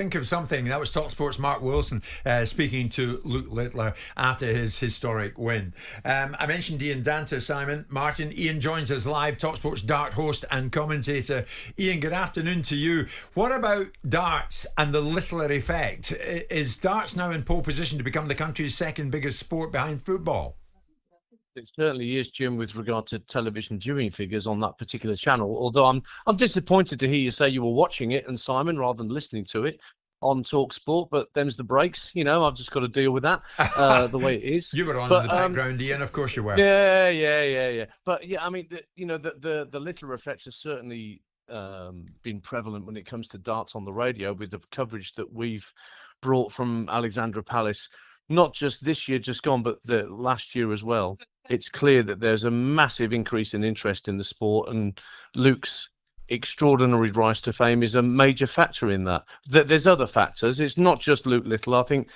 Think of something. That was talkSPORT's Mark Wilson speaking to Luke Littler after his historic win. I mentioned Ian Danter, Simon. Martin, Ian joins us live, talkSPORT's dart host and commentator. Ian, good afternoon to you. What about darts and the Littler effect? Is darts now in pole position to become the country's second biggest sport behind football? It certainly is, Jim, with regard to television viewing figures on that particular channel. Although I'm disappointed to hear you say you were watching it, and Simon, rather than listening to it on talkSPORT. But them's the breaks, I've just got to deal with that the way it is. You were on in the background, Ian. Of course you were. Yeah. But yeah, I mean, the Littler effects have certainly been prevalent when it comes to darts on the radio, with the coverage that we've brought from Alexandra Palace. Not just this year, just gone, but the last year as well. It's clear that there's a massive increase in interest in the sport, and Luke's extraordinary rise to fame is a major factor in that. There's other factors. It's not just Luke Little. I think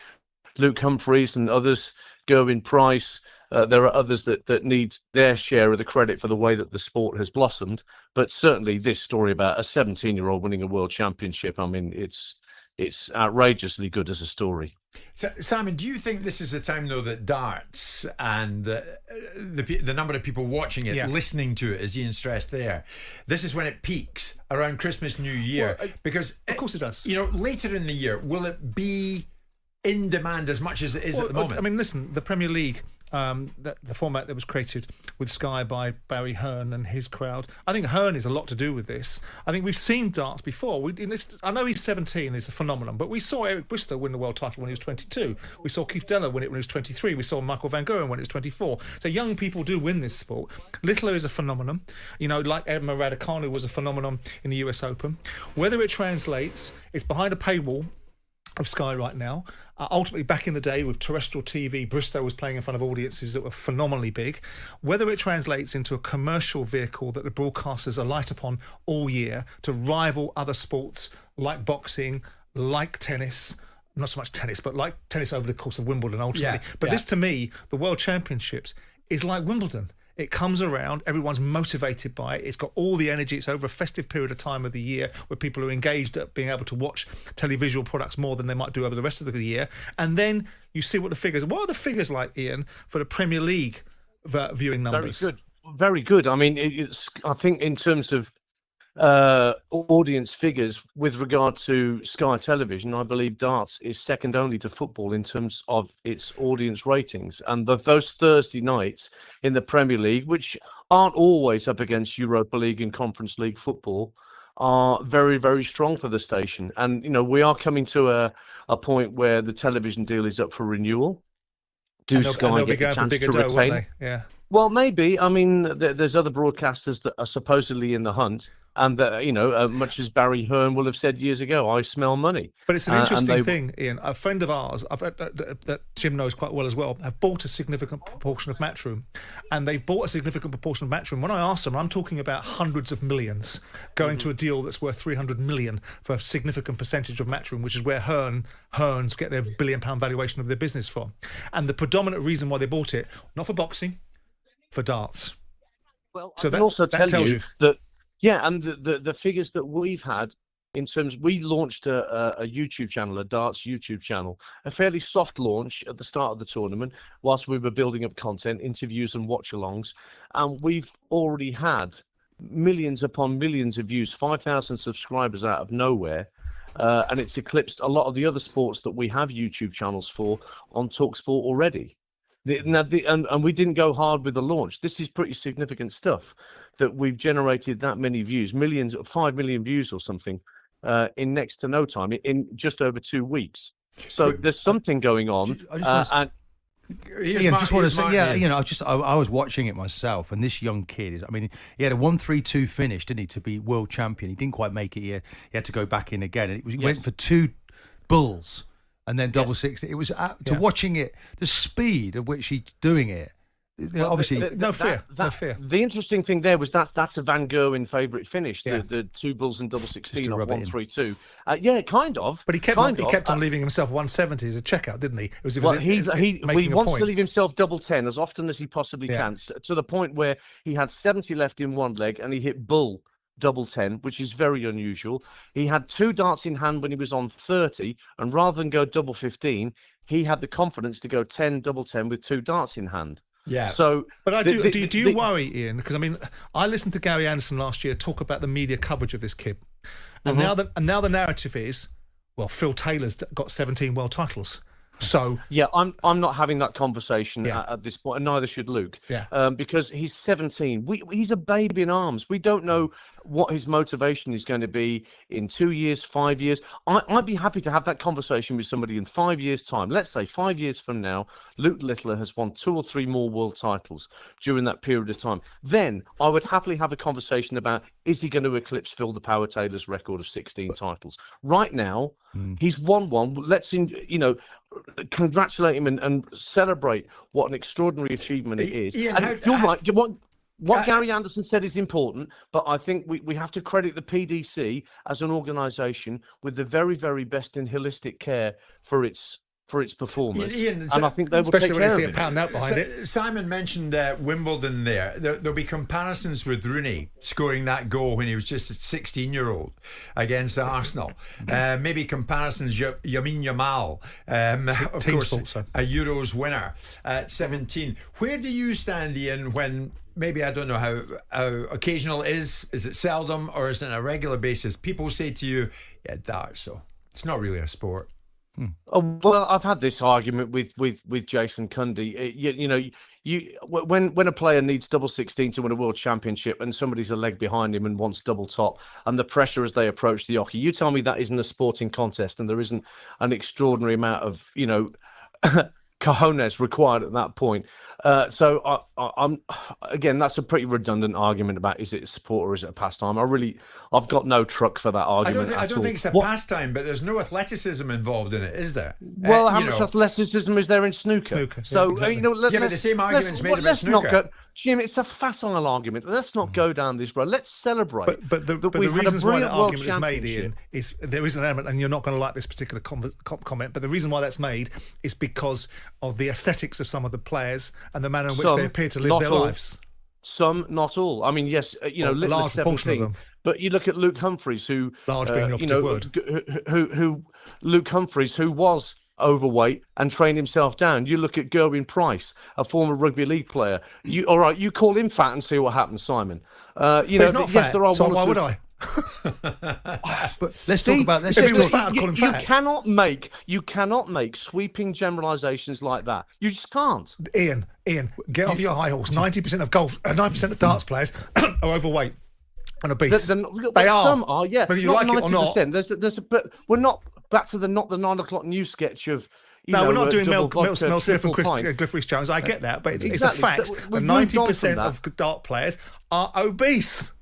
Luke Humphreys and others, Gerwyn Price, there are others that need their share of the credit for the way that the sport has blossomed. But certainly this story about a 17-year-old winning a world championship, I mean, it's outrageously good as a story. So, Simon, do you think this is the time, though, that darts and the number of people watching it, listening to it, as Ian stressed there, this is when it peaks around Christmas, New Year? Well, because, of course it does. Later in the year, will it be in demand as much as it is at the moment? I mean, listen, the Premier League, the format that was created with Sky by Barry Hearn and his crowd, I think Hearn is a lot to do with this. I think we've seen darts before. I know he's 17, is a phenomenon, but we saw Eric Bristow win the world title when he was 22. We saw Keith Deller win it when he was 23. We saw Michael van Gerwen when he was 24. So young people do win this sport. Littler is a phenomenon. Like Emma Raducanu was a phenomenon in the US Open. Whether it translates, it's behind a paywall of Sky right now. Ultimately, back in the day with terrestrial TV, Bristow was playing in front of audiences that were phenomenally big. Whether it translates into a commercial vehicle that the broadcasters alight upon all year to rival other sports like boxing, like tennis, not so much tennis, but like tennis over the course of Wimbledon ultimately. This, to me, the World Championships, is like Wimbledon. It comes around, everyone's motivated by it, it's got all the energy, it's over a festive period of time of the year where people are engaged at being able to watch televisual products more than they might do over the rest of the year. And then you see what are the figures like, Ian, for the Premier League viewing numbers? Very good. I mean, I think in terms of audience figures with regard to Sky Television, I believe darts is second only to football in terms of its audience ratings. And those Thursday nights in the Premier League, which aren't always up against Europa League and Conference League football, are very, very strong for the station. And, we are coming to a point where the television deal is up for renewal. Sky get the chance to retain? Yeah. Well, maybe. I mean, there's other broadcasters that are supposedly in the hunt, and that, much as Barry Hearn will have said years ago, I smell money. But it's an interesting thing, Ian. A friend of ours, that Jim knows quite well as well, have bought a significant proportion of Matchroom, and they've bought a significant proportion of Matchroom. When I asked them, I'm talking about hundreds of millions going to a deal that's worth 300 million for a significant percentage of Matchroom, which is where Hearns get their £1 billion valuation of their business from. And the predominant reason why they bought it, not for boxing, for darts. Well, so I can also tell you that. Yeah, and the figures that we've had in terms, we launched a YouTube channel, a darts YouTube channel, a fairly soft launch at the start of the tournament, whilst we were building up content, interviews and watch-alongs, and we've already had millions upon millions of views, 5,000 subscribers out of nowhere, and it's eclipsed a lot of the other sports that we have YouTube channels for on talkSPORT already. And we didn't go hard with the launch. This is pretty significant stuff that we've generated that many views, 5 million views or something, in next to no time, in just over 2 weeks. So there's something going on. I just want to say, I was watching it myself, and this young kid he had a 1-3-2 finish, didn't he, to be world champion? He didn't quite make it. He had to go back in again, and he went for 2 bulls. And then double 60. It was watching it, the speed at which he's doing it. Obviously, no fear. The interesting thing there was that's a Van Gerwen favourite finish. The 2 bulls and double 16 off 1-3-2. Kind of. But he kept on leaving himself 170 as a checkout, didn't he? He wants to leave himself double 10 as often as he possibly can, to the point where he had 70 left in one leg and he hit bull double 10, which is very unusual. He had 2 darts in hand when he was on 30, and rather than go double 15, he had the confidence to go 10, double 10 with 2 darts in hand. Yeah. So, but do you worry, Ian? Because I mean, I listened to Gary Anderson last year talk about the media coverage of this kid, and now the narrative is, well, Phil Taylor's got 17 world titles. So yeah, I'm not having that conversation at this point, and neither should Luke. Because he's 17. He's a baby in arms. We don't know what his motivation is going to be in 2 years, 5 years. I'd be happy to have that conversation with somebody in 5 years' time. Let's say 5 years from now, Luke Littler has won 2 or 3 more world titles during that period of time. Then I would happily have a conversation about, is he going to eclipse Phil the Power Taylor's record of 16 titles? Right now, he's won one. Let's congratulate him and celebrate what an extraordinary achievement it is. Ian, you're right. What Gary Anderson said is important, but I think we have to credit the PDC as an organisation with the very, very best in holistic care for its performers. Ian, and I think they will take care of it. Pound out behind it. Simon mentioned Wimbledon there. There'll be comparisons with Rooney scoring that goal when he was just a 16-year-old against Arsenal. Maybe comparisons, Yamin Yamal, of course, a Euros winner at 17. Where do you stand, Ian, when... Maybe I don't know how occasional it is. Is it seldom or is it on a regular basis? People say to you, yeah, darts, so it's not really a sport. Well, I've had this argument with Jason Cundy. When a player needs double 16 to win a world championship and somebody's a leg behind him and wants double top, and the pressure as they approach the hockey, you tell me that isn't a sporting contest and there isn't an extraordinary amount of cojones required at that point. So I'm again, that's a pretty redundant argument about is it a sport or is it a pastime. I've got no truck for that argument. I don't think it's a pastime, but there's no athleticism involved in it, is there? Well, how much athleticism is there in snooker? So exactly. But the same argument's made about snooker. Jim, it's a facile argument. Let's not go down this road. Let's celebrate. But the reasons why that argument is made, Ian, is there is an element, and you're not going to like this particular comment, but the reason why that's made is because of the aesthetics of some of the players and the manner in which they appear to live their lives. Some, not all. I mean, yes, large 17, of them. But you look at Luke Humphries, who large being the operative word. Luke Humphries, who was overweight and trained himself down. You look at Gerwyn Price, a former rugby league player. You call him fat and see what happens, Simon. He's not fat, there are so why would I? But let's talk about. If he was fat, I'd call him fat. You cannot make sweeping generalisations like that. You just can't. Ian, get off your high horse. 90% of 90% of darts players are overweight and obese. They are. Some are, yeah. Whether you like it or not. But we're not back to the 9 o'clock news sketch of. We're not doing Mel Smith and Cliff Rhys-Jones. I get that, but it's a fact that 90% of dart players are obese.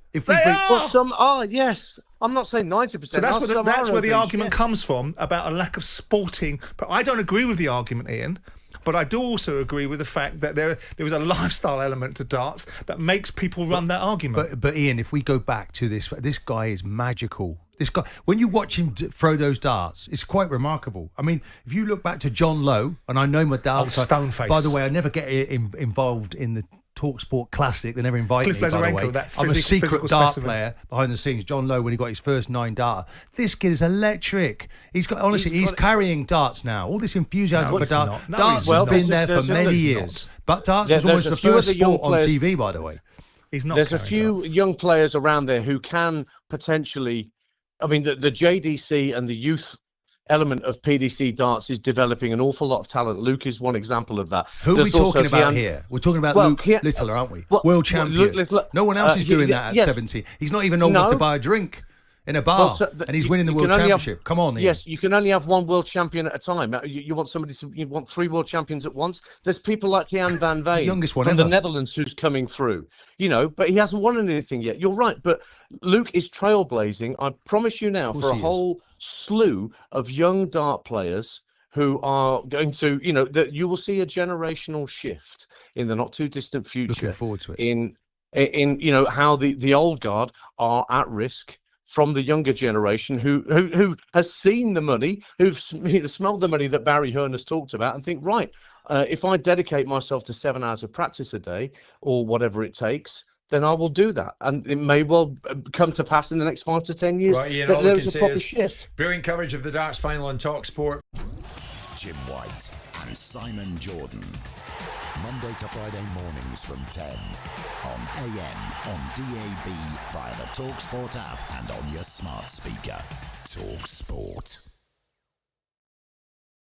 Some are, yes. I'm not saying 90%. So that's where the argument comes from about a lack of sporting. But I don't agree with the argument, Ian. But I do also agree with the fact that there is a lifestyle element to darts that makes people run that argument. But Ian, if we go back to this guy is magical. This guy, when you watch him throw those darts, it's quite remarkable. I mean, if you look back to John Lowe, and I know my darts. Stoneface. By the way, I never get involved in the talkSPORT Classic. They never invite me, by the way. I'm a secret dart player behind the scenes. John Lowe, when he got his first 9 darter. This kid is electric. He's carrying darts now. All this enthusiasm for darts. Darts has been there for many years. But darts was almost the first sport on TV, by the way. He's not. There's a few young players around there who can potentially. I mean, the JDC and the youth element of PDC darts is developing an awful lot of talent. Luke is one example of that. Who are we talking about here? We're talking about Luke Littler, aren't we? World champion. No one else is doing that at 17. He's not even old enough to buy a drink in a bar, and he's winning the world championship. Come on, Ian. Yes, you can only have one world champion at a time. You want 3 world champions at once. There's people like Keown van Veen from the Netherlands who's coming through. But he hasn't won anything yet. You're right, but Luke is trailblazing. I promise you now, for a whole slew of young dart players who are going to, that you will see a generational shift in the not too distant future. Looking forward to it. In how the old guard are at risk from the younger generation who has seen the money, who've smelled the money that Barry Hearn has talked about, and think, right, if I dedicate myself to 7 hours of practice a day or whatever it takes, then I will do that. And it may well come to pass in the next 5 to 10 years Right, Ian, that there's a proper shift. Brilliant coverage of the darts final on talkSPORT. Jim White and Simon Jordan. Monday to Friday mornings from 10 on AM, on DAB, via the talkSPORT app and on your smart speaker. talkSPORT.